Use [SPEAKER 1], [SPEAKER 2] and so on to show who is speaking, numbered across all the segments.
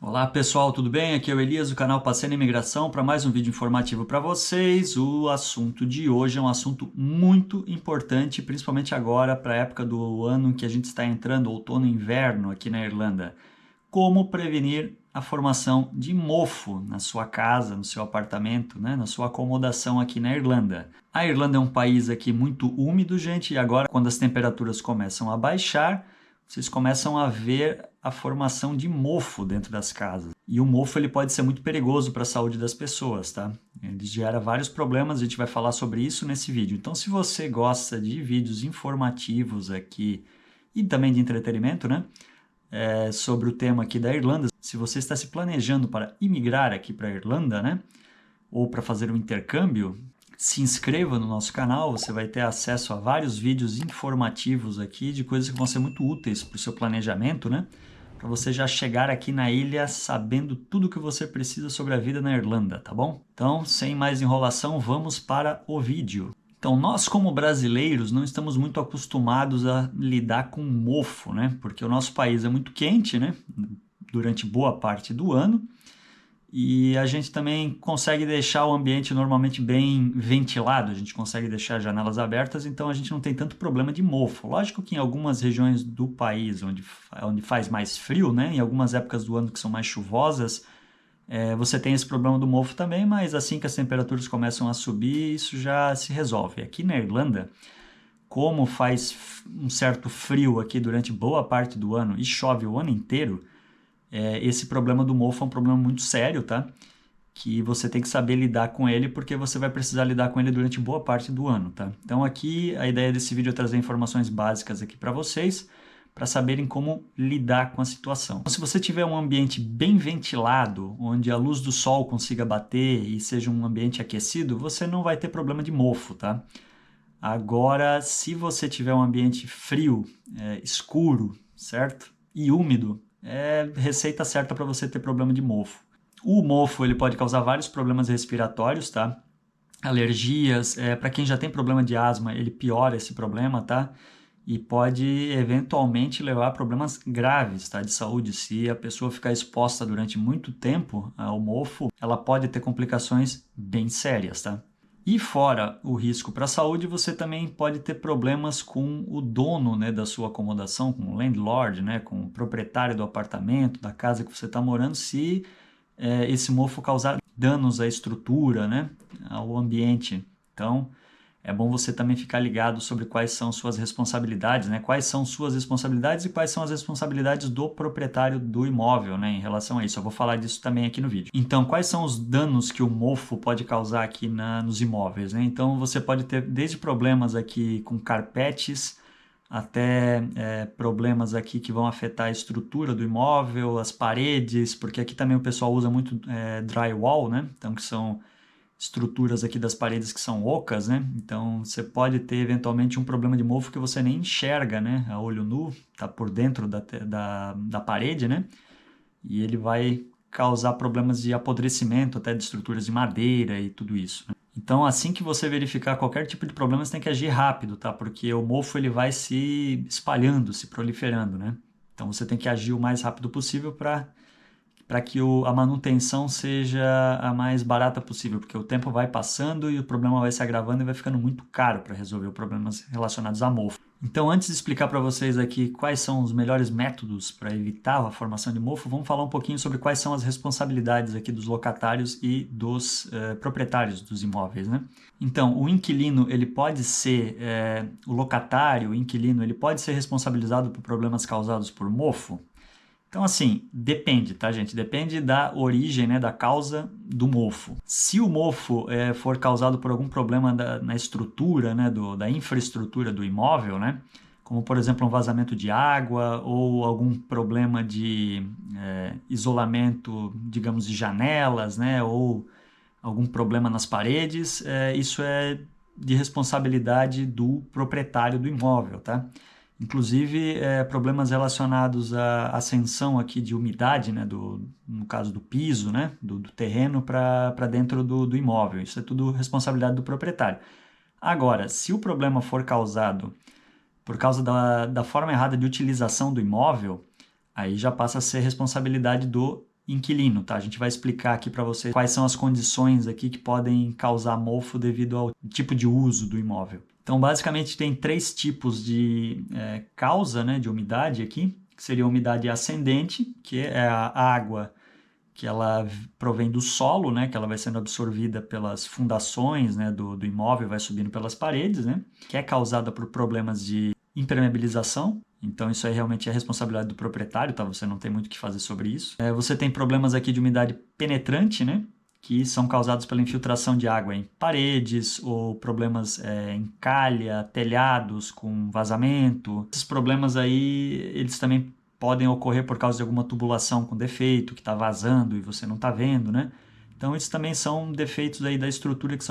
[SPEAKER 1] Olá pessoal, tudo bem? Aqui é o Elias do canal Passeio na Imigração para mais um vídeo informativo para vocês. O assunto de hoje é um assunto muito importante, principalmente agora para a época do ano que a gente está entrando, outono e inverno aqui na Irlanda. Como prevenir a formação de mofo na sua casa, no seu apartamento, né, na sua acomodação aqui na Irlanda. A Irlanda é um país aqui muito úmido, gente, e agora quando as temperaturas começam a baixar, vocês começam a ver a formação de mofo dentro das casas. E o mofo ele pode ser muito perigoso para a saúde das pessoas, tá? Ele gera vários problemas, a gente vai falar sobre isso nesse vídeo. Então, se você gosta de vídeos informativos aqui e também de entretenimento, né? Sobre o tema aqui da Irlanda, se você está se planejando para imigrar aqui para a Irlanda, né? Ou para fazer um intercâmbio, se inscreva no nosso canal, você vai ter acesso a vários vídeos informativos aqui de coisas que vão ser muito úteis para o seu planejamento, né? Para você já chegar aqui na ilha sabendo tudo o que você precisa sobre a vida na Irlanda, tá bom? Então, sem mais enrolação, vamos para o vídeo. Então, nós como brasileiros não estamos muito acostumados a lidar com mofo, né? Porque o nosso país é muito quente, né? Durante boa parte do ano. E a gente também consegue deixar o ambiente normalmente bem ventilado, a gente consegue deixar janelas abertas, então a gente não tem tanto problema de mofo. Lógico que em algumas regiões do país onde faz mais frio, né, em algumas épocas do ano que são mais chuvosas, você tem esse problema do mofo também, mas assim que as temperaturas começam a subir, isso já se resolve. Aqui na Irlanda, como faz um certo frio aqui durante boa parte do ano e chove o ano inteiro, esse problema do mofo é um problema muito sério, tá? Que você tem que saber lidar com ele, porque você vai precisar lidar com ele durante boa parte do ano, tá? Então aqui a ideia desse vídeo é trazer informações básicas aqui para vocês, para saberem como lidar com a situação. Então, se você tiver um ambiente bem ventilado, onde a luz do sol consiga bater e seja um ambiente aquecido, você não vai ter problema de mofo, tá? Agora, se você tiver um ambiente frio, escuro, certo? E úmido, é receita certa para você ter problema de mofo. O mofo ele pode causar vários problemas respiratórios, tá? Alergias, para quem já tem problema de asma, ele piora esse problema, tá? E pode eventualmente levar a problemas graves, tá? De saúde. Se a pessoa ficar exposta durante muito tempo ao mofo, ela pode ter complicações bem sérias, tá? E fora o risco para a saúde, você também pode ter problemas com o dono, né, da sua acomodação, com o landlord, né, com o proprietário do apartamento, da casa que você está morando, se esse mofo causar danos à estrutura, né, ao ambiente. Então, é bom você também ficar ligado sobre quais são suas responsabilidades, né? Quais são suas responsabilidades e quais são as responsabilidades do proprietário do imóvel, né? Em relação a isso. Eu vou falar disso também aqui no vídeo. Então, quais são os danos que o mofo pode causar aqui nos imóveis, né? Então, você pode ter desde problemas aqui com carpetes, até problemas aqui que vão afetar a estrutura do imóvel, as paredes, porque aqui também o pessoal usa muito drywall, né? Então, que são estruturas aqui das paredes que são ocas, né? Então você pode ter eventualmente um problema de mofo que você nem enxerga, né? A olho nu, tá por dentro da parede, né? E ele vai causar problemas de apodrecimento até de estruturas de madeira e tudo isso, né? Então assim que você verificar qualquer tipo de problema, você tem que agir rápido, tá? Porque o mofo ele vai se espalhando, se proliferando, né? Então você tem que agir o mais rápido possível para que a manutenção seja a mais barata possível, porque o tempo vai passando e o problema vai se agravando e vai ficando muito caro para resolver os problemas relacionados a mofo. Então, antes de explicar para vocês aqui quais são os melhores métodos para evitar a formação de mofo, vamos falar um pouquinho sobre quais são as responsabilidades aqui dos locatários e dos proprietários dos imóveis, né? Então, o inquilino, ele pode ser, o locatário, o inquilino, ele pode ser responsabilizado por problemas causados por mofo? Então, assim, depende, tá, gente? Depende da origem, né, da causa do mofo. Se o mofo for causado por algum problema na estrutura, né, da infraestrutura do imóvel, né, como, por exemplo, um vazamento de água ou algum problema de isolamento, digamos, de janelas, né, ou algum problema nas paredes, isso é de responsabilidade do proprietário do imóvel, tá? Inclusive, problemas relacionados à ascensão aqui de umidade, né, no caso do piso, né, do terreno para dentro do imóvel. Isso é tudo responsabilidade do proprietário. Agora, se o problema for causado por causa da forma errada de utilização do imóvel, aí já passa a ser responsabilidade do inquilino, tá? A gente vai explicar aqui para você quais são as condições aqui que podem causar mofo devido ao tipo de uso do imóvel. Então, basicamente, tem 3 tipos de causa, né, de umidade aqui, que seria a umidade ascendente, que é a água que ela provém do solo, né, que ela vai sendo absorvida pelas fundações, né, do imóvel, vai subindo pelas paredes, né, que é causada por problemas de impermeabilização. Então isso aí realmente é responsabilidade do proprietário, tá? Você não tem muito o que fazer sobre isso. Você tem problemas aqui de umidade penetrante, né, que são causados pela infiltração de água em paredes ou problemas em calha, telhados com vazamento. Esses problemas aí, eles também podem ocorrer por causa de alguma tubulação com defeito, que está vazando e você não está vendo, né? Então, esses também são defeitos aí da estrutura que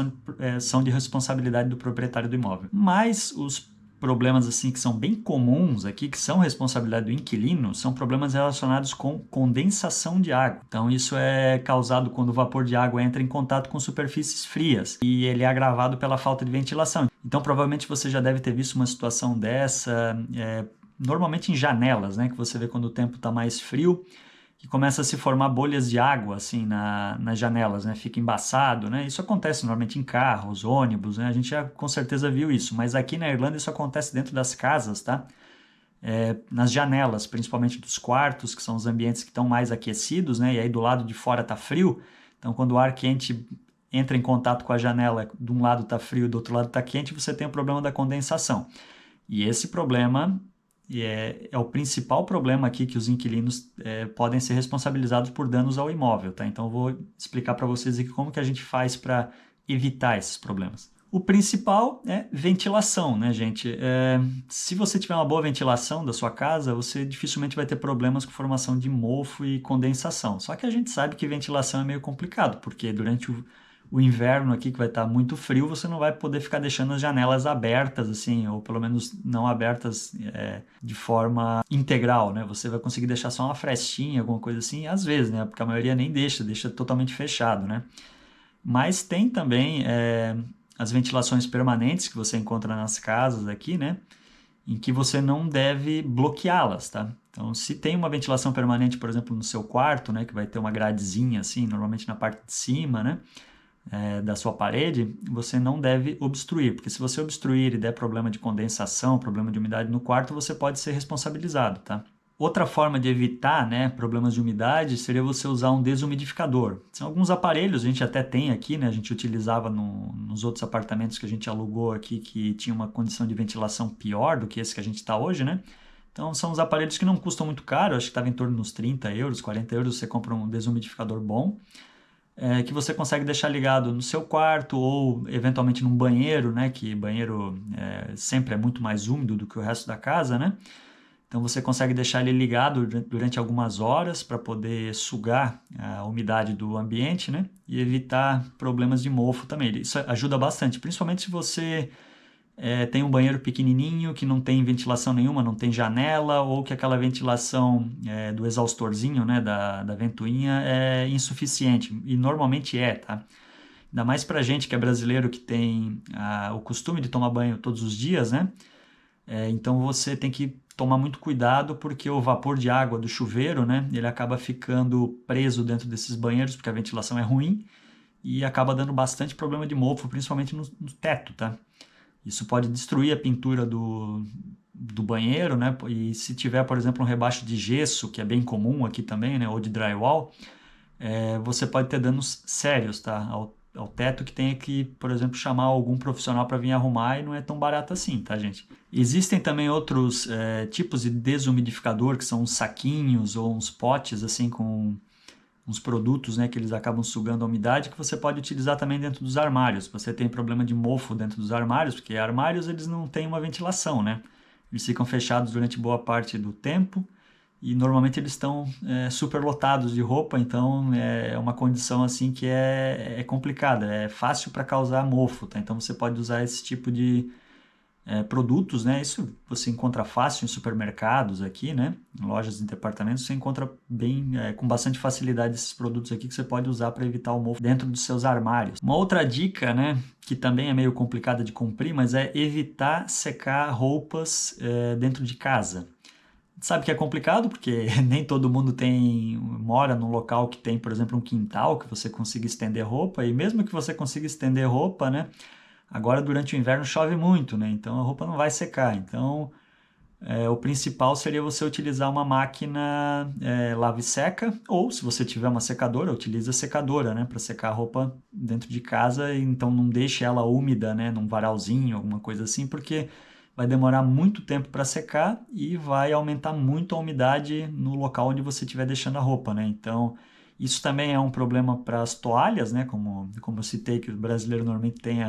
[SPEAKER 1] são de responsabilidade do proprietário do imóvel. Mas os problemas assim que são bem comuns aqui, que são responsabilidade do inquilino, são problemas relacionados com condensação de água. Então, isso é causado quando o vapor de água entra em contato com superfícies frias e ele é agravado pela falta de ventilação. Então, provavelmente você já deve ter visto uma situação dessa, normalmente em janelas, né, que você vê quando o tempo está mais frio, que começa a se formar bolhas de água assim nas janelas, né, fica embaçado, né? Isso acontece normalmente em carros, ônibus, né? A gente já com certeza viu isso, mas aqui na Irlanda isso acontece dentro das casas, tá? Nas janelas, principalmente dos quartos, que são os ambientes que estão mais aquecidos, né? E aí do lado de fora está frio, então quando o ar quente entra em contato com a janela, de um lado está frio, do outro lado está quente, você tem o problema da condensação. E esse problema é o principal problema aqui que os inquilinos podem ser responsabilizados por danos ao imóvel, tá? Então eu vou explicar para vocês aqui como que a gente faz para evitar esses problemas. O principal é ventilação, né, gente? Se você tiver uma boa ventilação da sua casa, você dificilmente vai ter problemas com formação de mofo e condensação. Só que a gente sabe que ventilação é meio complicado, porque durante o inverno aqui, que vai estar muito frio, você não vai poder ficar deixando as janelas abertas, assim, ou pelo menos não abertas de forma integral, né? Você vai conseguir deixar só uma frestinha, alguma coisa assim, às vezes, né? Porque a maioria nem deixa totalmente fechado, né? Mas tem também as ventilações permanentes que você encontra nas casas aqui, né? Em que você não deve bloqueá-las, tá? Então, se tem uma ventilação permanente, por exemplo, no seu quarto, né? Que vai ter uma gradezinha, assim, normalmente na parte de cima, né? Da sua parede, você não deve obstruir, porque se você obstruir e der problema de condensação, problema de umidade no quarto, você pode ser responsabilizado, tá? Outra forma de evitar, né, problemas de umidade seria você usar um desumidificador. São alguns aparelhos, a gente até tem aqui, né, a gente utilizava nos outros apartamentos que a gente alugou aqui, que tinha uma condição de ventilação pior do que esse que a gente está hoje, né? Então são os aparelhos que não custam muito caro, acho que estava em torno dos 30 euros, 40 euros, você compra um desumidificador bom, que você consegue deixar ligado no seu quarto ou eventualmente num banheiro, né? Que banheiro sempre é muito mais úmido do que o resto da casa, né? Então você consegue deixar ele ligado durante algumas horas para poder sugar a umidade do ambiente, né? E evitar problemas de mofo também. Isso ajuda bastante, principalmente se você tem um banheiro pequenininho que não tem ventilação nenhuma, não tem janela, ou que aquela ventilação do exaustorzinho, né, da ventoinha é insuficiente, e normalmente tá? Ainda mais pra gente que é brasileiro, que tem o costume de tomar banho todos os dias, né? Então você tem que tomar muito cuidado, porque o vapor de água do chuveiro, né, ele acaba ficando preso dentro desses banheiros, porque a ventilação é ruim, e acaba dando bastante problema de mofo, principalmente no teto, tá? Isso pode destruir a pintura do banheiro, né? E se tiver, por exemplo, um rebaixo de gesso, que é bem comum aqui também, né? Ou de drywall, você pode ter danos sérios, tá? Ao teto, que tenha que, por exemplo, chamar algum profissional para vir arrumar, e não é tão barato assim, tá, gente? Existem também outros tipos de desumidificador, que são uns saquinhos ou uns potes, assim, com uns produtos, né, que eles acabam sugando a umidade, que você pode utilizar também dentro dos armários. Você tem problema de mofo dentro dos armários, porque armários eles não têm uma ventilação, né? Eles ficam fechados durante boa parte do tempo e normalmente eles estão super lotados de roupa, então é uma condição assim que é complicada, é fácil para causar mofo, tá? Então você pode usar esse tipo de produtos, né? Isso você encontra fácil em supermercados aqui, né? Em lojas de departamentos você encontra com bastante facilidade esses produtos aqui que você pode usar para evitar o mofo dentro dos seus armários. Uma outra dica, né? Que também é meio complicada de cumprir, mas é evitar secar roupas dentro de casa. sabe que é complicado, porque nem todo mundo mora num local que tem, por exemplo, um quintal que você consiga estender roupa, e mesmo que você consiga estender roupa, né? Agora durante o inverno chove muito, né? Então a roupa não vai secar. Então o principal seria você utilizar uma máquina lava e seca, ou se você tiver uma secadora, utilize a secadora, né? Para secar a roupa dentro de casa, então não deixe ela úmida, né? Num varalzinho, alguma coisa assim, porque vai demorar muito tempo para secar e vai aumentar muito a umidade no local onde você estiver deixando a roupa, né? Então, isso também é um problema para as toalhas, né? Como eu citei, que o brasileiro normalmente tem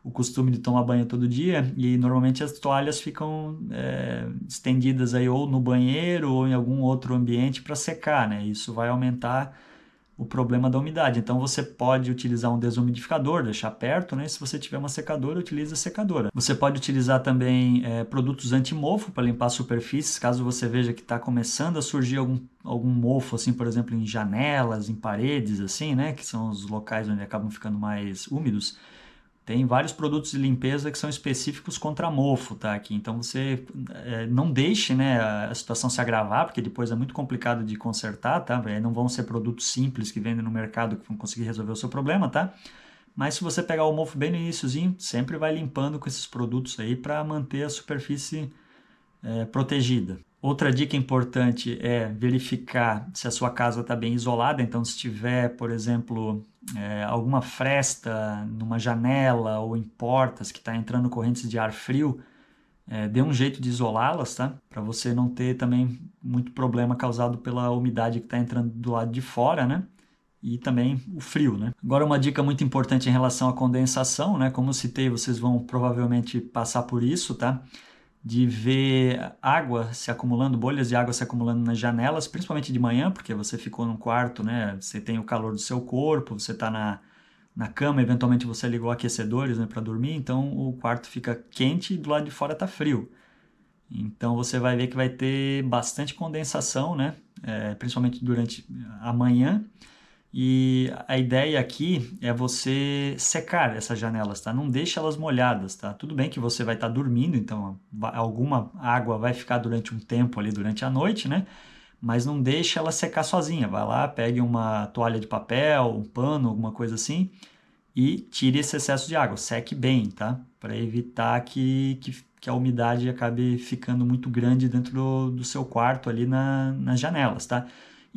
[SPEAKER 1] o costume de tomar banho todo dia, e normalmente as toalhas ficam estendidas aí ou no banheiro ou em algum outro ambiente para secar, né? Isso vai aumentar o problema da umidade. Então você pode utilizar um desumidificador, deixar perto, né? Se você tiver uma secadora, utilize a secadora. Você pode utilizar também produtos anti-mofo para limpar superfícies, caso você veja que está começando a surgir algum mofo, assim, por exemplo, em janelas, em paredes, assim, né? Que são os locais onde acabam ficando mais úmidos. Tem vários produtos de limpeza que são específicos contra mofo, tá? Aqui. Então você não deixe, né, a situação se agravar, porque depois é muito complicado de consertar, tá? Não vão ser produtos simples que vendem no mercado que vão conseguir resolver o seu problema, tá? Mas se você pegar o mofo bem no iniciozinho, sempre vai limpando com esses produtos aí para manter a superfície protegida. Outra dica importante é verificar se a sua casa está bem isolada. Então, se tiver, por exemplo, alguma fresta numa janela ou em portas que está entrando correntes de ar frio, dê um jeito de isolá-las, tá? Para você não ter também muito problema causado pela umidade que está entrando do lado de fora, né? E também o frio, né? Agora, uma dica muito importante em relação à condensação, né? Como eu citei, vocês vão provavelmente passar por isso, tá? De ver água se acumulando, bolhas de água se acumulando nas janelas, principalmente de manhã, porque você ficou num quarto, né? Você tem o calor do seu corpo, você está na cama, eventualmente você ligou aquecedores, né, para dormir, então o quarto fica quente e do lado de fora está frio. Então você vai ver que vai ter bastante condensação, né? Principalmente durante a manhã. E a ideia aqui é você secar essas janelas, tá? Não deixe elas molhadas, tá? Tudo bem que você vai estar dormindo, então alguma água vai ficar durante um tempo ali durante a noite, né? Mas não deixe ela secar sozinha. Vai lá, pegue uma toalha de papel, um pano, alguma coisa assim, e tire esse excesso de água. Seque bem, tá? Para evitar que a umidade acabe ficando muito grande dentro do seu quarto ali nas janelas, tá?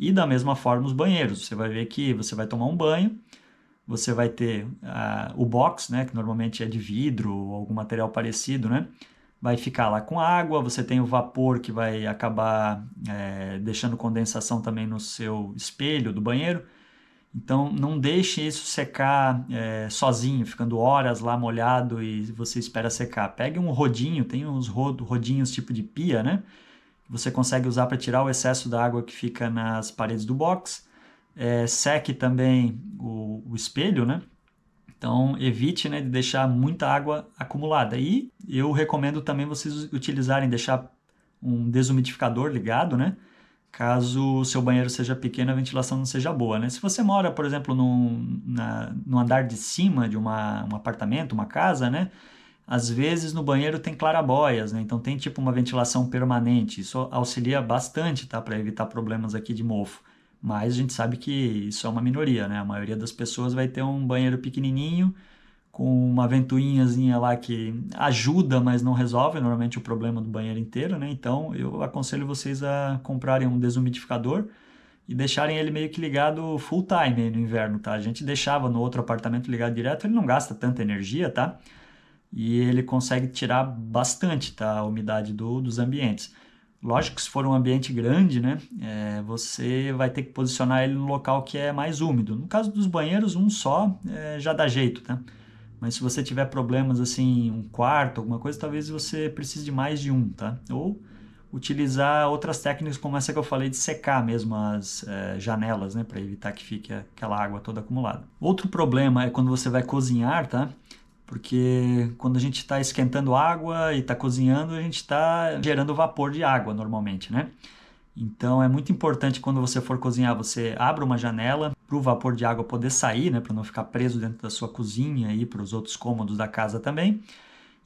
[SPEAKER 1] E da mesma forma os banheiros, você vai ver que você vai tomar um banho, você vai ter o box, né, que normalmente é de vidro ou algum material parecido, né, vai ficar lá com água, você tem o vapor que vai acabar deixando condensação também no seu espelho do banheiro. Então não deixe isso secar sozinho, ficando horas lá molhado e você espera secar. Pegue um rodinho, tem uns rodinhos tipo de pia, né? Você consegue usar para tirar o excesso da água que fica nas paredes do box. Seque também o espelho, né? Então evite, né, de deixar muita água acumulada. E eu recomendo também vocês utilizarem, deixar um desumidificador ligado, né? Caso o seu banheiro seja pequeno, a ventilação não seja boa, né? Se você mora, por exemplo, no andar de cima de um apartamento, uma casa, né? Às vezes no banheiro tem clarabóias, né? Então tem tipo uma ventilação permanente. Isso auxilia bastante, tá? Para evitar problemas aqui de mofo. Mas a gente sabe que isso é uma minoria, né? A maioria das pessoas vai ter um banheiro pequenininho, com uma ventoinhazinha lá que ajuda, mas não resolve normalmente o problema do banheiro inteiro, né? Então eu aconselho vocês a comprarem um desumidificador e deixarem ele meio que ligado full time aí no inverno, tá? A gente deixava no outro apartamento ligado direto, ele não gasta tanta energia, tá? E ele consegue tirar bastante, tá, a umidade dos ambientes. Lógico que se for um ambiente grande, né, você vai ter que posicionar ele no local que é mais úmido. No caso dos banheiros, um só já dá jeito, tá? Mas se você tiver problemas assim, um quarto, alguma coisa, talvez você precise de mais de um, tá? Ou utilizar outras técnicas como essa que eu falei de secar mesmo as janelas, né, para evitar que fique aquela água toda acumulada. Outro problema é quando você vai cozinhar, tá? Porque quando a gente está esquentando água e está cozinhando, a gente está gerando vapor de água normalmente, né? Então é muito importante quando você for cozinhar, você abra uma janela para o vapor de água poder sair, né? Para não ficar preso dentro da sua cozinha e para os outros cômodos da casa também.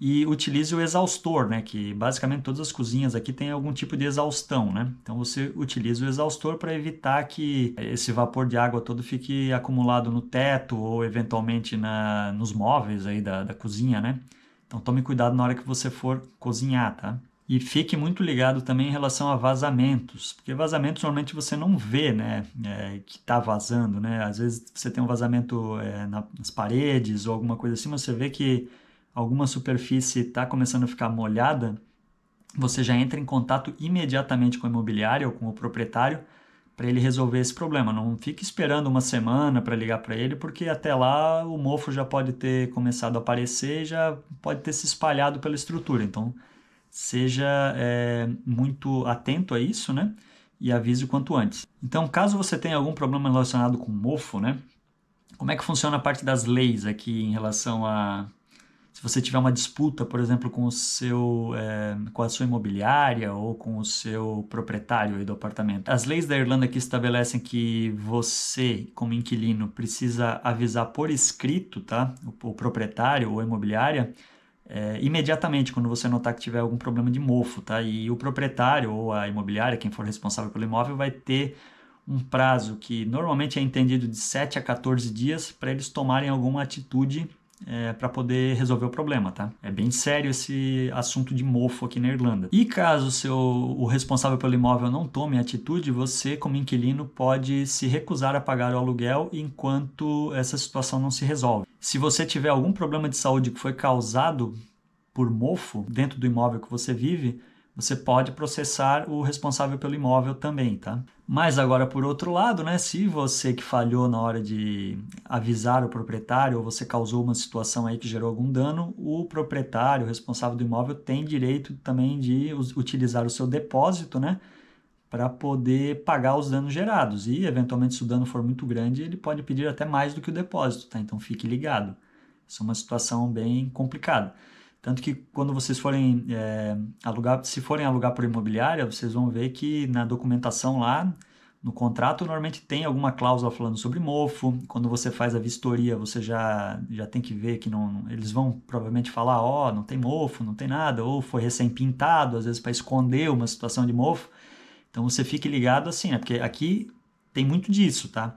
[SPEAKER 1] e utilize o exaustor, né? Que basicamente todas as cozinhas aqui têm algum tipo de exaustão, né? Então você utiliza o exaustor para evitar que esse vapor de água todo fique acumulado no teto ou eventualmente nos móveis aí da cozinha, né? Então tome cuidado na hora que você for cozinhar, tá? E fique muito ligado também em relação a vazamentos, porque vazamentos normalmente você não vê, né, que está vazando, né? Às vezes você tem um vazamento nas paredes ou alguma coisa assim, mas você vê que alguma superfície está começando a ficar molhada, você já entra em contato imediatamente com a imobiliária ou com o proprietário para ele resolver esse problema. Não fique esperando uma semana para ligar para ele, porque até lá o mofo já pode ter começado a aparecer e já pode ter se espalhado pela estrutura. Então, seja muito atento a isso, né? E avise o quanto antes. Então, caso você tenha algum problema relacionado com mofo, né? Como é que funciona a parte das leis aqui em relação a... Se você tiver uma disputa, por exemplo, com com a sua imobiliária ou com o seu proprietário aí do apartamento. As leis da Irlanda aqui estabelecem que você, como inquilino, precisa avisar por escrito, tá? O proprietário ou a imobiliária, imediatamente quando você notar que tiver algum problema de mofo, tá? E o proprietário ou a imobiliária, quem for responsável pelo imóvel, vai ter um prazo que normalmente é entendido de 7 a 14 dias para eles tomarem alguma atitude para poder resolver o problema, tá? É bem sério esse assunto de mofo aqui na Irlanda. E caso o responsável pelo imóvel não tome atitude, você, como inquilino, pode se recusar a pagar o aluguel enquanto essa situação não se resolve. Se você tiver algum problema de saúde que foi causado por mofo dentro do imóvel que você vive, você pode processar o responsável pelo imóvel também, tá? Mas agora, por outro lado, né, se você que falhou na hora de avisar o proprietário ou você causou uma situação aí que gerou algum dano, o proprietário, o responsável do imóvel, tem direito também de utilizar o seu depósito, né, para poder pagar os danos gerados. E, eventualmente, se o dano for muito grande, ele pode pedir até mais do que o depósito, tá? Então, fique ligado. Isso é uma situação bem complicada. Tanto que quando vocês forem se forem alugar por imobiliária, vocês vão ver que na documentação lá, no contrato, normalmente tem alguma cláusula falando sobre mofo. Quando você faz a vistoria, você já tem que ver que eles vão provavelmente falar, não tem mofo, não tem nada, ou foi recém-pintado, às vezes para esconder uma situação de mofo. Então você fique ligado assim, né? Porque aqui tem muito disso, tá?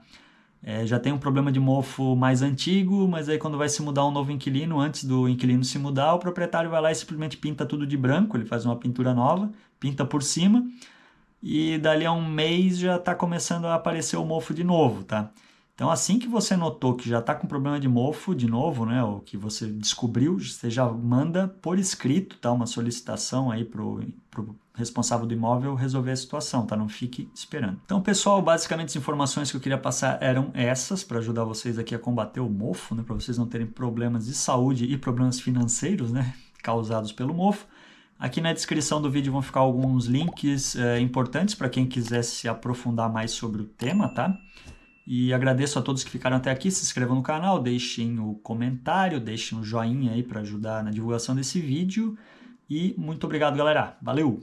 [SPEAKER 1] Já tem um problema de mofo mais antigo, mas aí quando vai se mudar um novo inquilino, antes do inquilino se mudar, o proprietário vai lá e simplesmente pinta tudo de branco, ele faz uma pintura nova, pinta por cima, e dali a um mês já está começando a aparecer o mofo de novo, tá? Então, assim que você notou que já está com problema de mofo de novo, né, ou que você descobriu, você já manda por escrito, tá, uma solicitação aí pro responsável do imóvel resolver a situação, tá? Não fique esperando. Então, pessoal, basicamente as informações que eu queria passar eram essas, para ajudar vocês aqui a combater o mofo, né, para vocês não terem problemas de saúde e problemas financeiros, né, causados pelo mofo. Aqui na descrição do vídeo vão ficar alguns links importantes para quem quiser se aprofundar mais sobre o tema, tá? E agradeço a todos que ficaram até aqui, se inscrevam no canal, deixem o comentário, deixem o joinha aí para ajudar na divulgação desse vídeo. E muito obrigado, galera. Valeu!